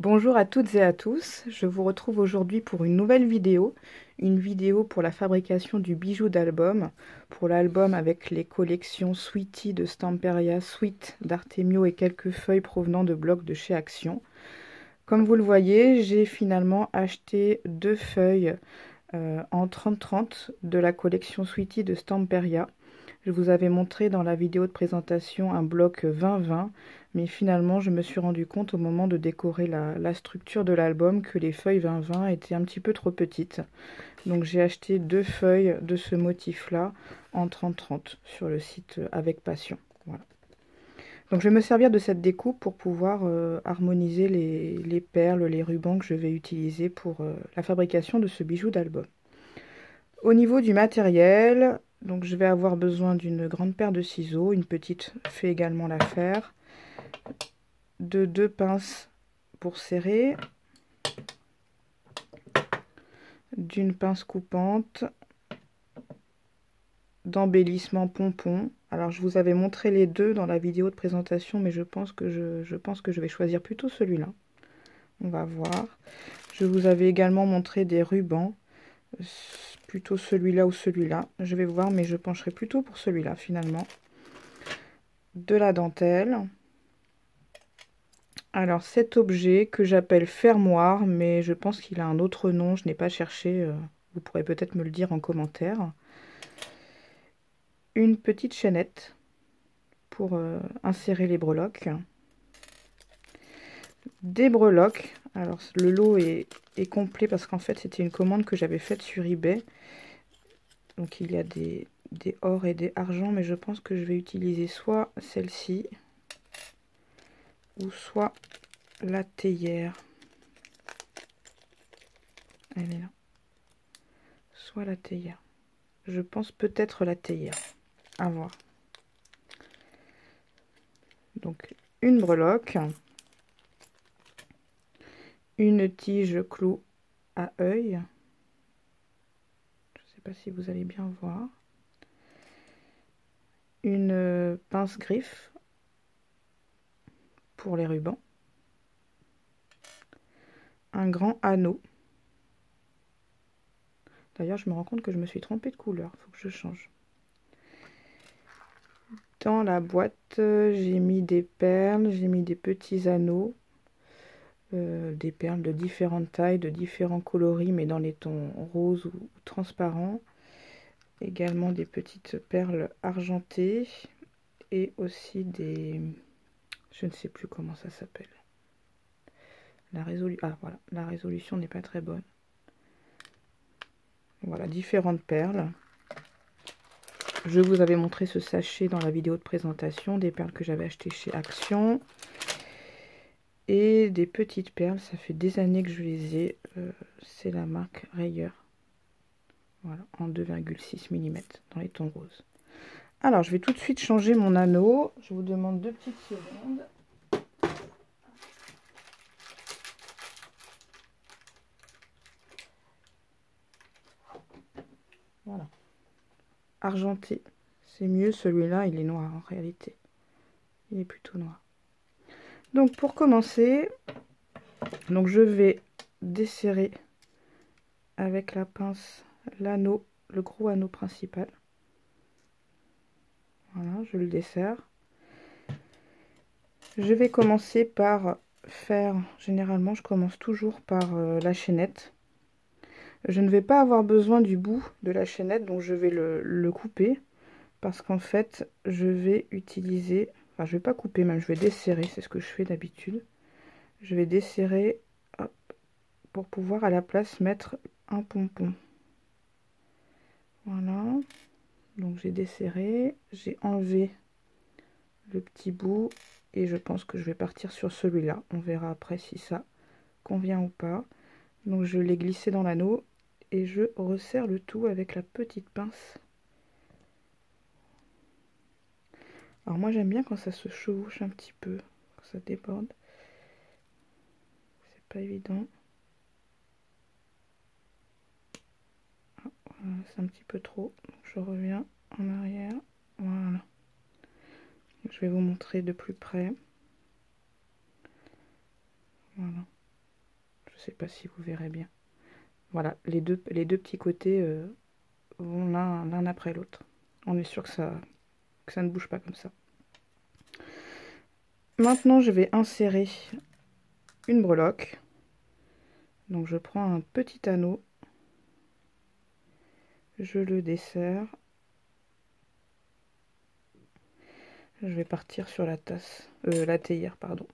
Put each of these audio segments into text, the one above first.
Bonjour à toutes et à tous, je vous retrouve aujourd'hui pour une nouvelle vidéo, pour la fabrication du bijou d'album, pour l'album avec les collections Sweetie de Stamperia, Sweet d'Artemio et quelques feuilles provenant de blocs de chez Action. Comme vous le voyez, j'ai finalement acheté deux feuilles en 30-30 de la collection Sweetie de Stamperia. Je vous avais montré dans la vidéo de présentation un bloc 20-20, mais finalement je me suis rendu compte au moment de décorer la structure de l'album que les feuilles 20-20 étaient un petit peu trop petites. Donc j'ai acheté deux feuilles de ce motif-là en 30-30 sur le site Avec Passion. Voilà. Donc je vais me servir de cette découpe pour pouvoir harmoniser les perles, les rubans que je vais utiliser pour la fabrication de ce bijou d'album. Au niveau du matériel, donc je vais avoir besoin d'une grande paire de ciseaux, une petite fait également l'affaire, de deux pinces pour serrer, d'une pince coupante, d'embellissement pompon. Alors je vous avais montré les deux dans la vidéo de présentation, mais je pense que je vais choisir plutôt celui-là. On va voir. Je vous avais également montré des rubans, plutôt celui-là ou celui-là. Je vais voir, mais je pencherai plutôt pour celui-là finalement. De la dentelle. Alors cet objet que j'appelle fermoir, mais je pense qu'il a un autre nom, je n'ai pas cherché, vous pourrez peut-être me le dire en commentaire. Une petite chaînette pour insérer les breloques. Des breloques, alors le lot est complet parce qu'en fait c'était une commande que j'avais faite sur eBay. Donc il y a des or et des argent, mais je pense que je vais utiliser soit celle-ci ou soit la théière. Elle est là. Soit la théière. Je pense peut-être la théière. À voir. Donc une breloque, une tige clou à œil. Je ne sais pas si vous allez bien voir. Une pince griffe pour les rubans. Un grand anneau. D'ailleurs, je me rends compte que je me suis trompée de couleur. Il faut que je change. Dans la boîte, j'ai mis des perles, j'ai mis des petits anneaux, des perles de différentes tailles, de différents coloris, mais dans les tons roses ou transparents. Également des petites perles argentées et aussi des... Je ne sais plus comment ça s'appelle. Ah voilà, la résolution n'est pas très bonne. Voilà, différentes perles. Je vous avais montré ce sachet dans la vidéo de présentation, des perles que j'avais achetées chez Action. Et des petites perles, ça fait des années que je les ai. C'est la marque Rayer. Voilà, en 2,6 mm dans les tons roses. Alors, je vais tout de suite changer mon anneau. Je vous demande 2 petites secondes. Voilà. Argenté. C'est mieux, celui-là, il est noir en réalité. Il est plutôt noir. Donc, pour commencer, donc je vais desserrer avec la pince l'anneau, le gros anneau principal. Voilà, je le desserre. Je vais commencer par faire, généralement je commence toujours par la chaînette. Je ne vais pas avoir besoin du bout de la chaînette, donc je vais le couper. Parce qu'en fait, je vais utiliser, enfin je vais pas couper même, je vais desserrer, c'est ce que je fais d'habitude. Je vais desserrer, hop, pour pouvoir à la place mettre un pompon. Voilà, donc j'ai desserré, j'ai enlevé le petit bout et je pense que je vais partir sur celui-là. On verra après si ça convient ou pas. Donc je l'ai glissé dans l'anneau et je resserre le tout avec la petite pince. Alors moi j'aime bien quand ça se chevauche un petit peu, quand ça déborde. C'est pas évident. Ah, voilà, c'est un petit peu trop. Donc je reviens en arrière. Voilà. Je vais vous montrer de plus près. Voilà. sais pas si vous verrez bien. Voilà, les deux petits côtés vont l'un après l'autre. On est sûr que ça ne bouge pas comme ça. Maintenant, je vais insérer une breloque. Donc je prends un petit anneau, je le desserre. Je vais partir sur la tasse, la théière, pardon.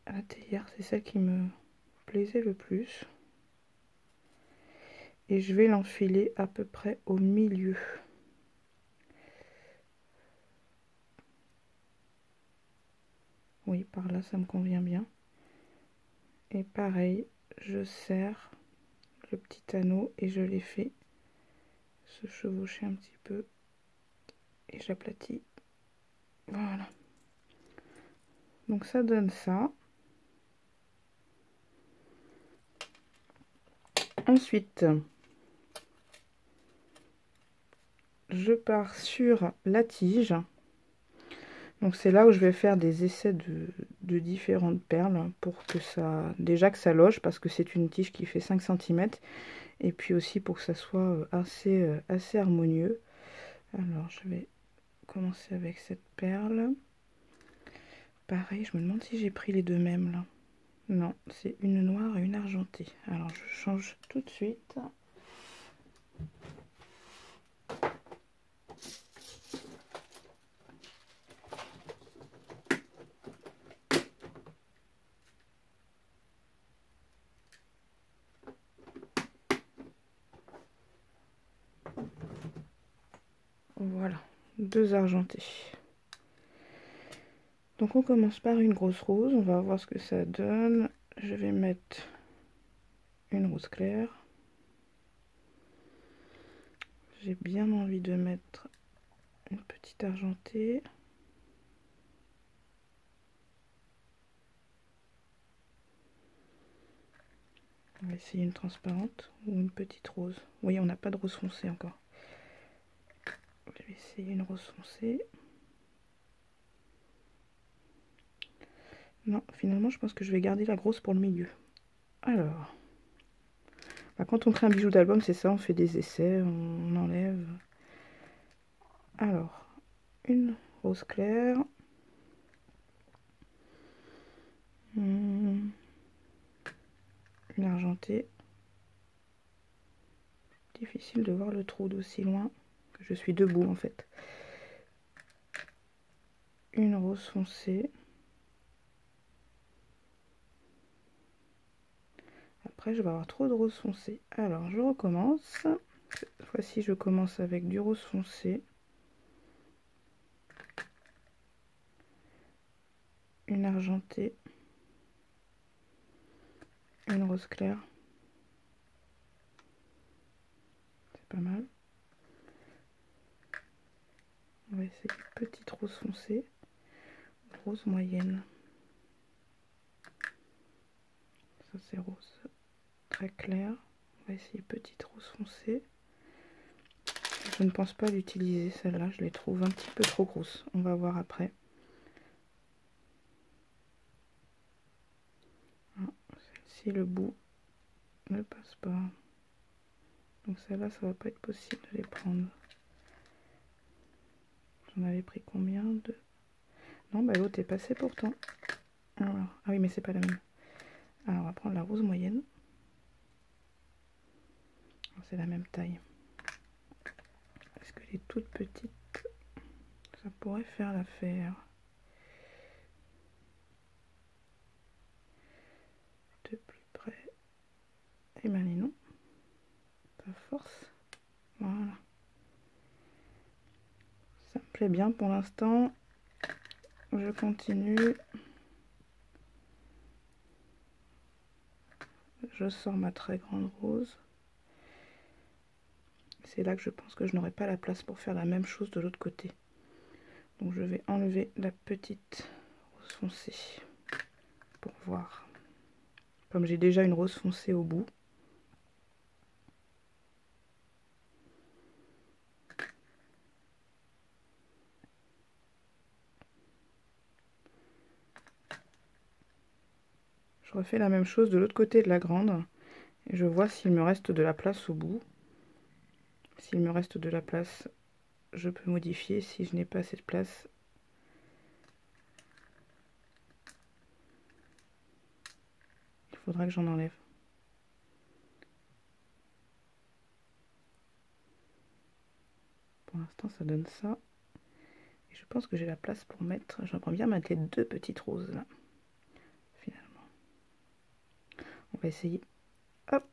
La théière, c'est celle qui me plaisait le plus. Et je vais l'enfiler à peu près au milieu. Oui, par là, ça me convient bien. Et pareil, je serre le petit anneau et je les fais se chevaucher un petit peu. Et j'aplatis. Voilà. Donc ça donne ça. Ensuite, je pars sur la tige. Donc c'est là où je vais faire des essais de différentes perles pour que ça, déjà que ça loge, parce que c'est une tige qui fait 5 cm, et puis aussi pour que ça soit assez harmonieux. Alors je vais commencer avec cette perle. Pareil, je me demande si j'ai pris les deux mêmes là. Non, c'est une noire et une argentée. Alors je change tout de suite. Voilà, deux argentés. Donc on commence par une grosse rose, on va voir ce que ça donne. Je vais mettre une rose claire. J'ai bien envie de mettre une petite argentée. On va essayer une transparente ou une petite rose. Oui, on n'a pas de rose foncée encore. Je vais essayer une rose foncée. Non, finalement, je pense que je vais garder la grosse pour le milieu. Alors, bah, quand on crée un bijou d'album, c'est ça, on fait des essais, on enlève. Alors, une rose claire. Une argentée. Difficile de voir le trou d'aussi loin que je suis debout en fait. Une rose foncée. Après, je vais avoir trop de rose foncée. Alors, je recommence. Cette fois-ci, je commence avec du rose foncé. Une argentée. Une rose claire. C'est pas mal. On va essayer petite rose foncée. Rose moyenne. Ça, c'est rose très clair. On va essayer petite rose foncée. Je ne pense pas l'utiliser celle-là, je les trouve un petit peu trop grosses. On va voir après. Ah, celle-ci, le bout ne passe pas. Donc celle-là, ça va pas être possible de les prendre. J'en avais pris combien de... Non, bah l'autre est passé pourtant. Alors, ah oui, mais c'est pas la même. Alors, on va prendre la rose moyenne. C'est la même taille. Est-ce que les toutes petites, ça pourrait faire l'affaire? De plus près. Et ben non. Pas force. Voilà. Ça me plaît bien pour l'instant. Je continue. Je sors ma très grande rose. C'est là que je pense que je n'aurai pas la place pour faire la même chose de l'autre côté. Donc je vais enlever la petite rose foncée pour voir. Comme j'ai déjà une rose foncée au bout. Je refais la même chose de l'autre côté de la grande. Et je vois s'il me reste de la place au bout. S'il me reste de la place, je peux modifier. Si je n'ai pas assez de place, il faudra que j'en enlève. Pour l'instant, ça donne ça. Et je pense que j'ai la place pour mettre... J'aimerais bien mettre les deux petites roses là. Finalement. On va essayer. Hop.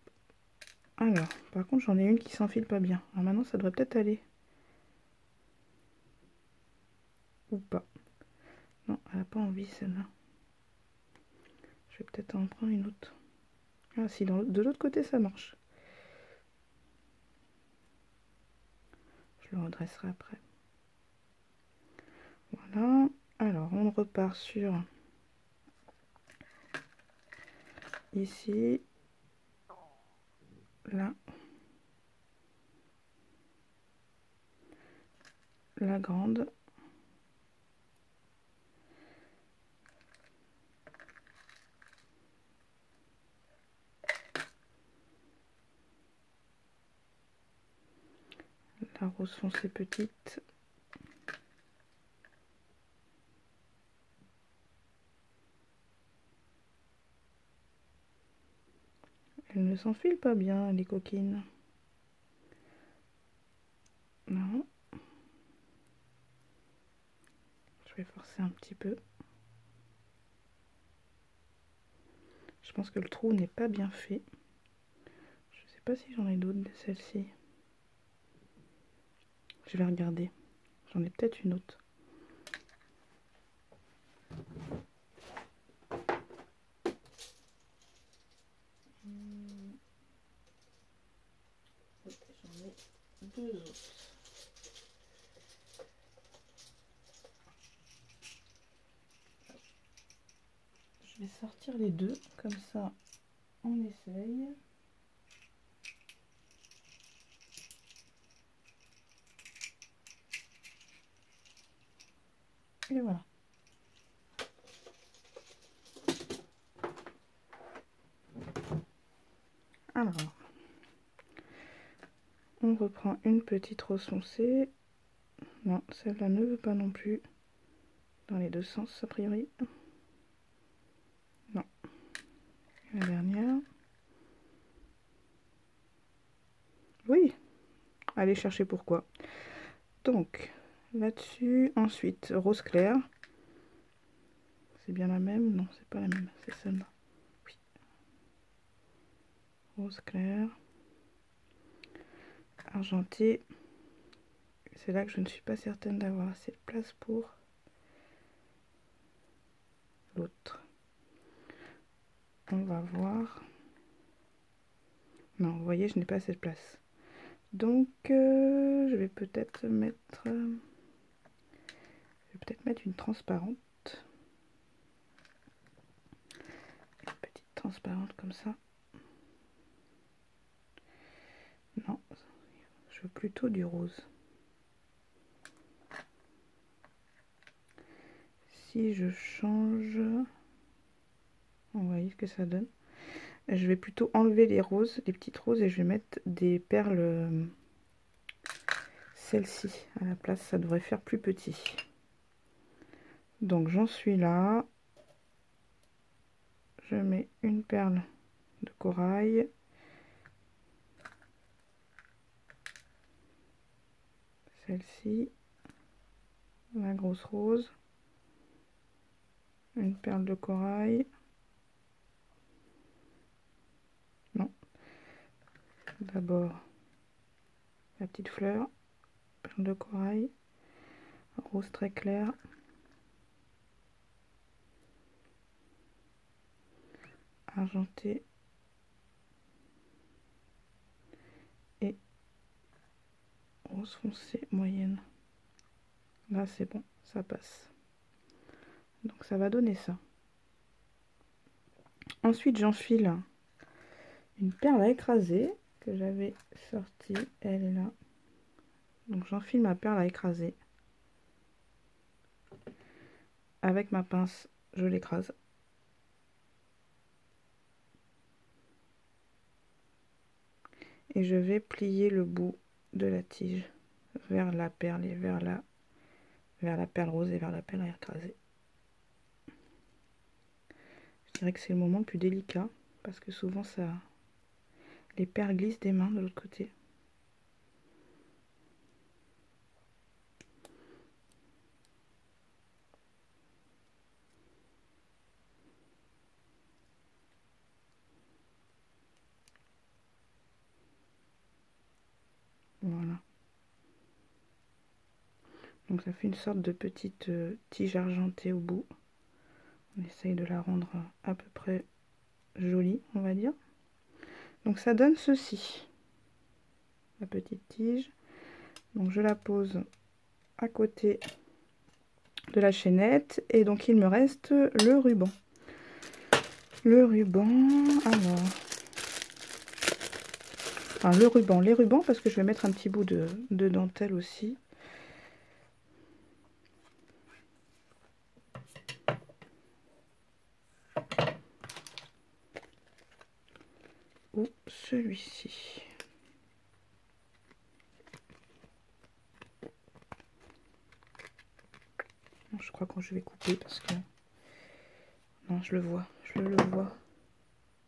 Alors, par contre, j'en ai une qui s'enfile pas bien. Alors maintenant, ça devrait peut-être aller. Ou pas. Non, elle n'a pas envie celle-là. Je vais peut-être en prendre une autre. Ah si, de l'autre côté ça marche. Je le redresserai après. Voilà. Alors, on repart sur... Ici. Là. La grande. La rose foncée petite. Elle ne s'enfile pas bien, les coquines. Non. Je vais forcer un petit peu. Je pense que le trou n'est pas bien fait. Je ne sais pas si j'en ai d'autres de celle-ci. Je vais regarder. J'en ai peut-être une autre. J'en ai deux autres. Je vais sortir les deux, comme ça on essaye. Et voilà. Alors, on reprend une petite rose foncée. Non, celle-là ne veut pas non plus. Dans les deux sens, a priori. Non. La dernière. Oui. Allez chercher pourquoi. Donc, là-dessus, ensuite, rose clair. C'est bien la même? Non, c'est pas la même. C'est celle-là. Oui. Rose clair. Argenté. C'est là que je ne suis pas certaine d'avoir assez de place pour l'autre. On va voir. Non, vous voyez, je n'ai pas assez de place. Donc, je vais peut-être mettre... une transparente. Une petite transparente comme ça. Non, je veux plutôt du rose. Si je change... Vous voyez ce que ça donne. Je vais plutôt enlever les roses, les petites roses, et je vais mettre des perles... Celle-ci à la place, ça devrait faire plus petit. Donc j'en suis là. Je mets une perle de corail. Celle-ci. La grosse rose. Une perle de corail. Non. D'abord la petite fleur. Perle de corail. Rose très clair. Argenté. Et rose foncée moyenne. Là c'est bon, ça passe. Donc ça va donner ça. Ensuite j'enfile une perle à écraser que j'avais sortie. Elle est là. Donc j'enfile ma perle à écraser. Avec ma pince, je l'écrase. et je vais plier le bout de la tige vers la perle et vers la perle rose et vers la perle écrasée. Je dirais que c'est le moment le plus délicat parce que souvent les perles glissent des mains de l'autre côté. Voilà. Donc ça fait une sorte de petite tige argentée au bout. On essaye de la rendre à peu près jolie, on va dire. Donc ça donne ceci, la petite tige. Donc je la pose à côté de la chaînette et donc il me reste le ruban. Le ruban, alors... Enfin, les rubans parce que je vais mettre un petit bout de dentelle aussi. Ou celui-ci. Je crois que je vais couper parce que... Non, je le vois. Je le vois.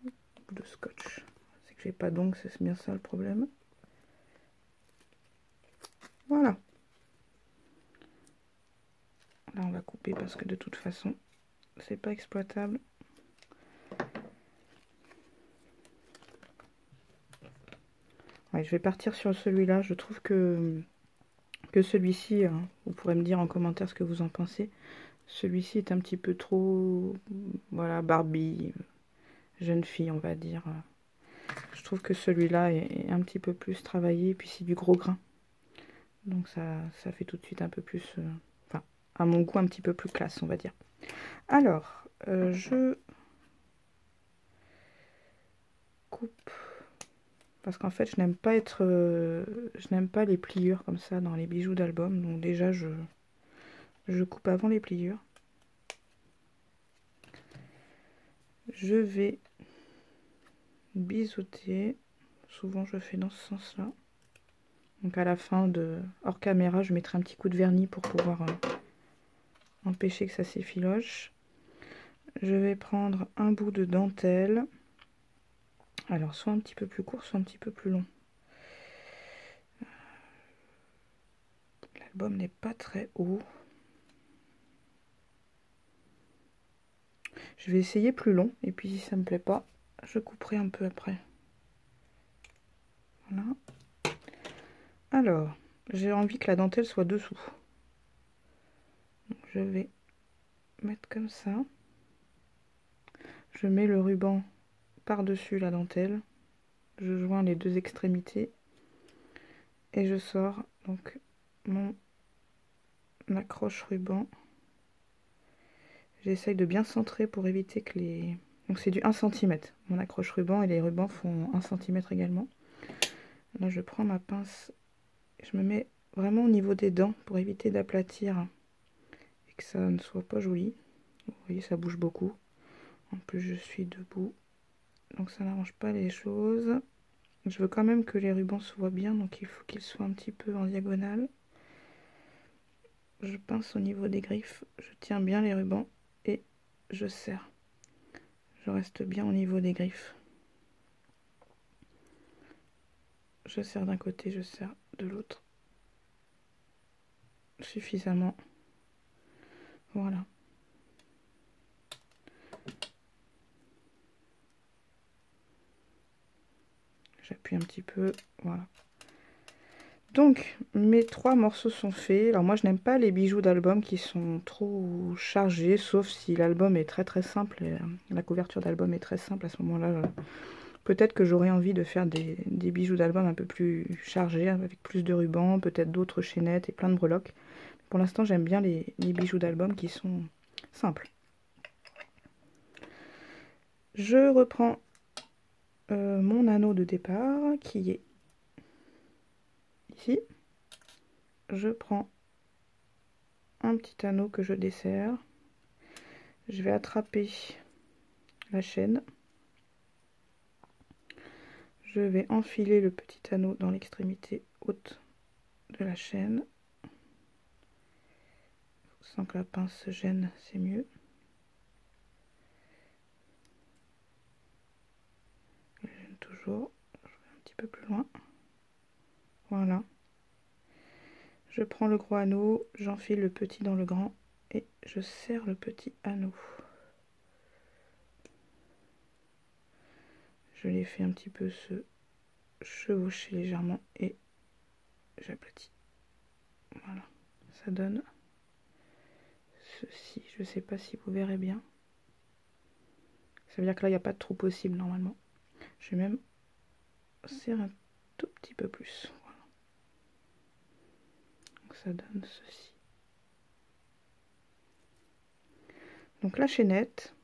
Bout de scotch. C'est que j'ai pas d'ongles, c'est bien ça le problème. Voilà. Là, on va couper parce que de toute façon, c'est pas exploitable. Ouais, je vais partir sur celui-là. Je trouve que celui-ci, hein, vous pourrez me dire en commentaire ce que vous en pensez. Celui-ci est un petit peu trop, voilà, Barbie, jeune fille, on va dire. Je trouve que celui-là est un petit peu plus travaillé, et puis c'est du gros grain. Donc ça fait tout de suite un peu plus, enfin, à mon goût, un petit peu plus classe, on va dire. Alors, je coupe, parce qu'en fait, je n'aime pas je n'aime pas les pliures comme ça dans les bijoux d'album. Donc déjà, je coupe avant les pliures. Je vais biseauter. Souvent, je fais dans ce sens-là. Donc à la fin hors caméra, je mettrai un petit coup de vernis pour pouvoir empêcher que ça s'effiloche. Je vais prendre un bout de dentelle. Alors soit un petit peu plus court, soit un petit peu plus long. L'album n'est pas très haut. Je vais essayer plus long et puis si ça me plaît pas, je couperai un peu après. Voilà. Alors, j'ai envie que la dentelle soit dessous. Donc, je vais mettre comme ça. Je mets le ruban par-dessus la dentelle. Je joins les deux extrémités. Et je sors donc mon accroche ruban. J'essaye de bien centrer pour éviter que les... Donc c'est du 1 cm. Mon accroche ruban et les rubans font 1 cm également. Là je prends ma pince. Je me mets vraiment au niveau des dents pour éviter d'aplatir et que ça ne soit pas joli. Vous voyez, ça bouge beaucoup. En plus je suis debout. Donc ça n'arrange pas les choses. Je veux quand même que les rubans se voient bien. Donc il faut qu'ils soient un petit peu en diagonale. Je pince au niveau des griffes. Je tiens bien les rubans. Et je serre. Je reste bien au niveau des griffes. Je serre d'un côté, je serre de l'autre. Suffisamment. Voilà. J'appuie un petit peu. Voilà. Donc, mes 3 morceaux sont faits. Alors moi, je n'aime pas les bijoux d'album qui sont trop chargés, sauf si l'album est très très simple. Et, la couverture d'album est très simple. À ce moment-là, peut-être que j'aurais envie de faire des bijoux d'album un peu plus chargés, avec plus de rubans, peut-être d'autres chaînettes et plein de breloques. Pour l'instant, j'aime bien les bijoux d'album qui sont simples. Je reprends mon anneau de départ qui est ici. Je prends un petit anneau que je desserre. Je vais attraper la chaîne. je vais enfiler le petit anneau dans l'extrémité haute de la chaîne. Sans que la pince se gêne, c'est mieux. Elle gêne toujours. Je vais un petit peu plus loin. Voilà. Je prends le gros anneau, j'enfile le petit dans le grand et je serre le petit anneau. Je les fais un petit peu se chevaucher légèrement et j'aplatis. Voilà, ça donne ceci. Je ne sais pas si vous verrez bien. Ça veut dire que là, il n'y a pas de trou possible normalement. Je vais même serrer un tout petit peu plus. Voilà. Donc ça donne ceci. Donc la chaînette.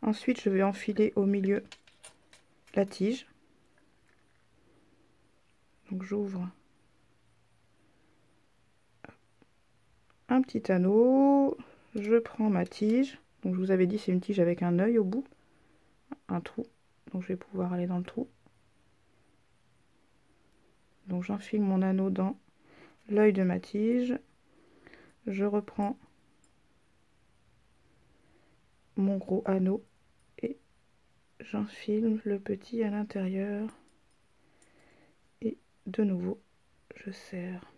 Ensuite, je vais enfiler au milieu la tige. Donc j'ouvre un petit anneau. Je prends ma tige. Donc je vous avais dit, c'est une tige avec un œil au bout. Un trou. Donc je vais pouvoir aller dans le trou. Donc j'enfile mon anneau dans l'œil de ma tige. Je reprends mon gros anneau et j'enfile le petit à l'intérieur. Et de nouveau, je serre.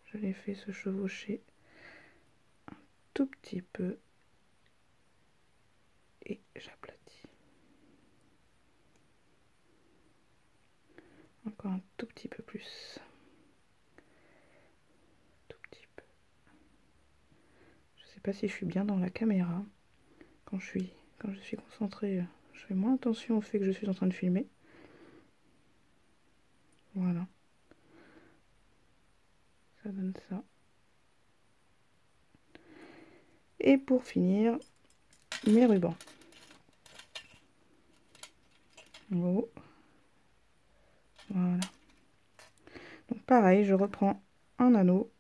Je les fais se chevaucher un tout petit peu et j'aplatis. Encore un tout petit peu plus. Tout petit peu. Je sais pas si je suis bien dans la caméra. Quand je suis concentrée, je fais moins attention au fait que je suis en train de filmer. Voilà. Ça donne ça. Et pour finir, mes rubans. Oh. Voilà. Donc pareil, je reprends un anneau.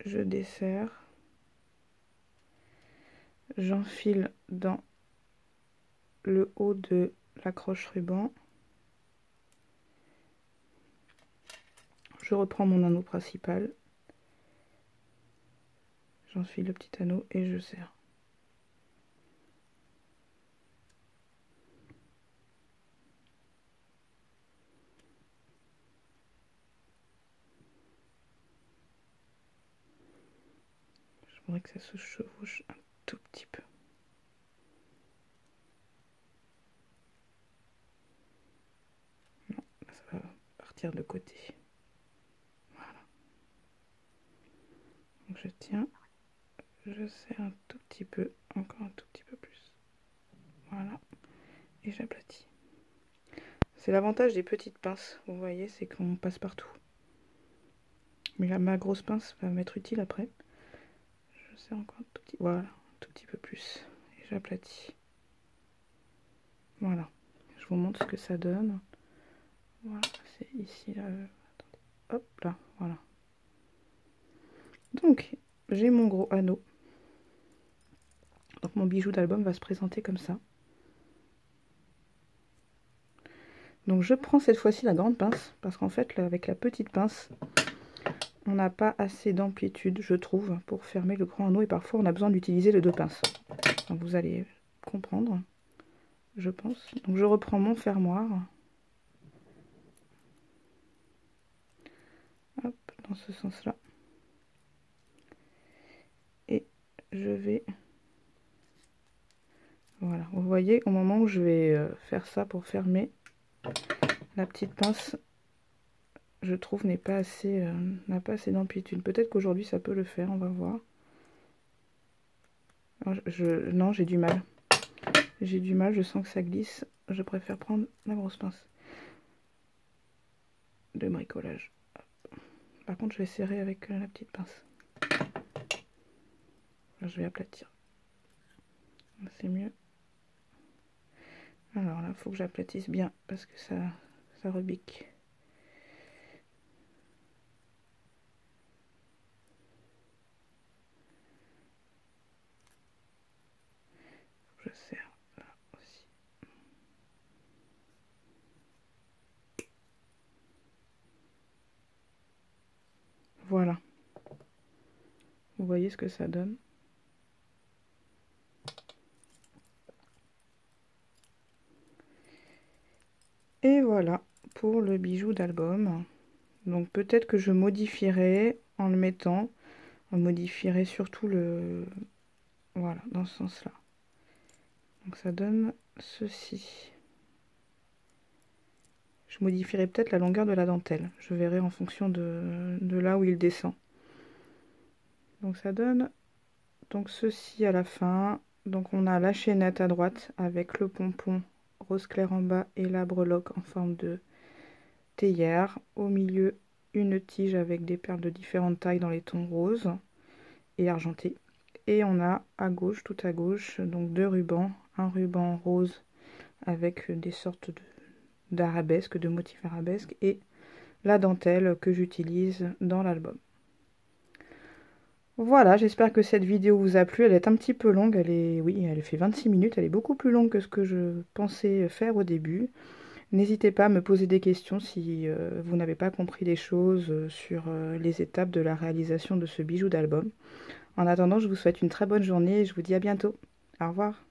Je desserre. J'enfile dans le haut de l'accroche ruban. Je reprends mon anneau principal. J'enfile le petit anneau et je serre. Je voudrais que ça se chevauche un tout petit peu. Non, là, ça va partir de côté. Voilà. Donc je tiens, je serre un tout petit peu, encore un tout petit peu plus. Voilà. Et j'aplatis. C'est l'avantage des petites pinces, vous voyez, c'est qu'on passe partout. Mais là, ma grosse pince va m'être utile après. Je serre encore un tout petit, voilà, un tout petit peu plus. Et j'aplatis. Voilà. Je vous montre ce que ça donne. Voilà, c'est ici, là. Attendez. Hop, là, voilà. Donc, j'ai mon gros anneau. Donc, mon bijou d'album va se présenter comme ça. Donc, je prends cette fois-ci la grande pince. Parce qu'en fait, là, avec la petite pince, on n'a pas assez d'amplitude, je trouve, pour fermer le grand anneau. Et parfois, on a besoin d'utiliser les deux pinces. Donc, vous allez comprendre, je pense. Donc, je reprends mon fermoir. Hop, dans ce sens-là. Et je vais... Voilà, vous voyez, au moment où je vais faire ça pour fermer, la petite pince, je trouve, n'a pas assez d'amplitude. Peut-être qu'aujourd'hui, ça peut le faire, on va voir. Non, j'ai du mal. J'ai du mal, je sens que ça glisse. Je préfère prendre la grosse pince de bricolage. Par contre, je vais serrer avec la petite pince. Là, je vais aplatir. C'est mieux. Alors là, il faut que j'aplatisse bien parce que ça rebique. serre là aussi. Voilà. Vous voyez ce que ça donne. Et voilà pour le bijou d'album. Donc peut-être que je modifierai en le mettant. On modifierait surtout le... Voilà, dans ce sens-là. Donc ça donne ceci. Je modifierai peut-être la longueur de la dentelle. Je verrai en fonction de là où il descend. Donc ça donne donc ceci à la fin. Donc on a la chaînette à droite avec le pompon rose clair en bas et la breloque en forme de théière. Au milieu, une tige avec des perles de différentes tailles dans les tons roses et argentés. Et on a à gauche, tout à gauche, donc deux rubans. Un ruban rose avec des sortes d'arabesques, de motifs arabesques, et la dentelle que j'utilise dans l'album. Voilà, j'espère que cette vidéo vous a plu. Elle est un petit peu longue, oui, elle fait 26 minutes, elle est beaucoup plus longue que ce que je pensais faire au début. N'hésitez pas à me poser des questions si vous n'avez pas compris des choses sur les étapes de la réalisation de ce bijou d'album. En attendant, je vous souhaite une très bonne journée et je vous dis à bientôt. Au revoir.